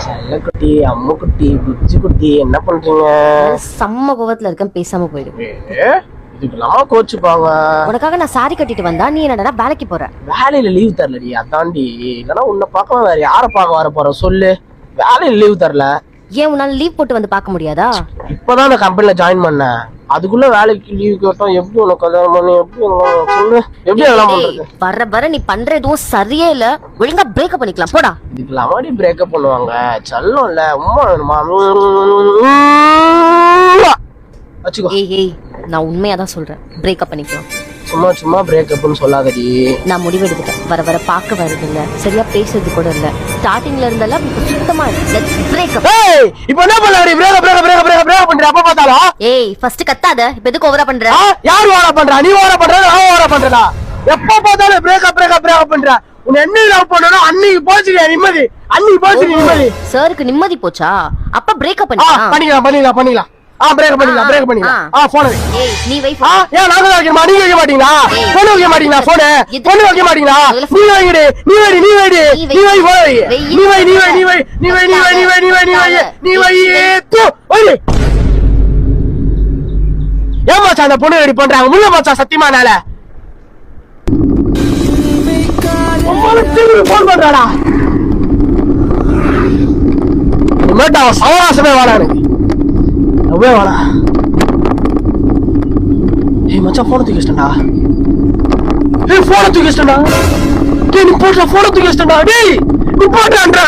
செல்லக்குட்டி, அம்முக்குட்டி, புஜ்ஜி குட்டி, என்ன பண்றீங்க? செம்ம கோவத்துல இருக்கேன், பேசாம போயிடு. இதுக்கெல்லாம் கோச்சுப்பாங்க. உனக்காக நான் சாரி கட்டிட்டு வந்தா நீ என்னடா வேலைக்கு போற? வேலையில லீவ் தரலடி, அதாண்டி. இல்லைன்னா உன்னை பார்க்க வேற யாரை பார்க்க வர போற சொல்லு? வேலையில லீவ் தரல. ஏன் உன்னால லீவ் போட்டு வந்து பார்க்க முடியாதா? இப்பதான் அந்த கம்பெனில ஜாயின் பண்ணேன். அதுக்குள்ள வேலைக்கு லீவ் கேட்டோம். எப்படி உனக்கு கல்யாணம் பண்ணி எப்படி சொல்லு? எப்படி அதெல்லாம் பண்றது? வர வர நீ பண்ற எதுவும் சரியே இல்ல. ஒழுங்கா பிரேக்கப் பண்ணிக்கலாம் போடா. இதுக்கு அம்மாடி பிரேக்கப் பண்ணுவாங்க. செல்லம் இல்ல, உம்மா வேணுமா? வச்சுக்கோ. ஏய் நான் உண்மையாதான் சொல்றேன், பிரேக்கப் பண்ணிக்கலாம். சும்மா சும்மா பிரேக்கப்னு சொல்லாதடி. நான் முடிவு எடுத்துட்டேன். வர வர பார்க்க வருது இல்ல, சரியா பேசுறது கூட இல்ல. ஸ்டார்டிங்ல இருந்தெல்லாம் இப்ப சுத்தமா லெட்ஸ் பிரேக்கப். ஏய் இப்போ என்ன பண்ணறீ? பிரேக்கப் பண்ற அப்ப பார்த்தாலும். ஏய் ஃபர்ஸ்ட் கத்தாத. இப்ப எதுக்கு ஓவரா பண்ற? யார் ஓவரா பண்றா? நீ ஓவரா பண்ற, நான் ஓவரா பண்றடா. எப்ப பார்த்தாலும் பிரேக்கப் பண்ற. உன்னை என்ன லவ் பண்ணனும் அன்னைக்கு போச்சுடி நிம்மதி. அன்னைக்கு போச்சுடி நிம்மதி. சருக்கு நிம்மதி போச்சா? அப்ப பிரேக்கப் பண்ணிக்கலாம். பிரேக் பண்ணிக்கலாம். போன் வை. ஏய் நீ வை. ஏன் நாங்க தான் வைக்கணுமா? நீங்க வைக்க மாட்டீங்களா? போன் வைக்க மாட்டீங்களா? போன் வைக்க மாட்டீங்களா? நீ வைங்கடி. நீ வை போன் வை. நீ வை தூ வை. ஏன் மச்சான் அந்த பொண்ணு ரெடி பண்றாங்க? முள்ள மச்சான் சத்தியமானால போன் பண்றாடா. மேட்டா சவராசமே வாடா எனக்கு. வாடா. ஏய் மச்சான் போன தூக்கி வச்சிட்டா. ஏய் போன தூக்கி வச்சிட்டா. டேய் நீ போடுற போன தூக்கி வச்சிட்டா. டேய் நீ போடுறன்ற.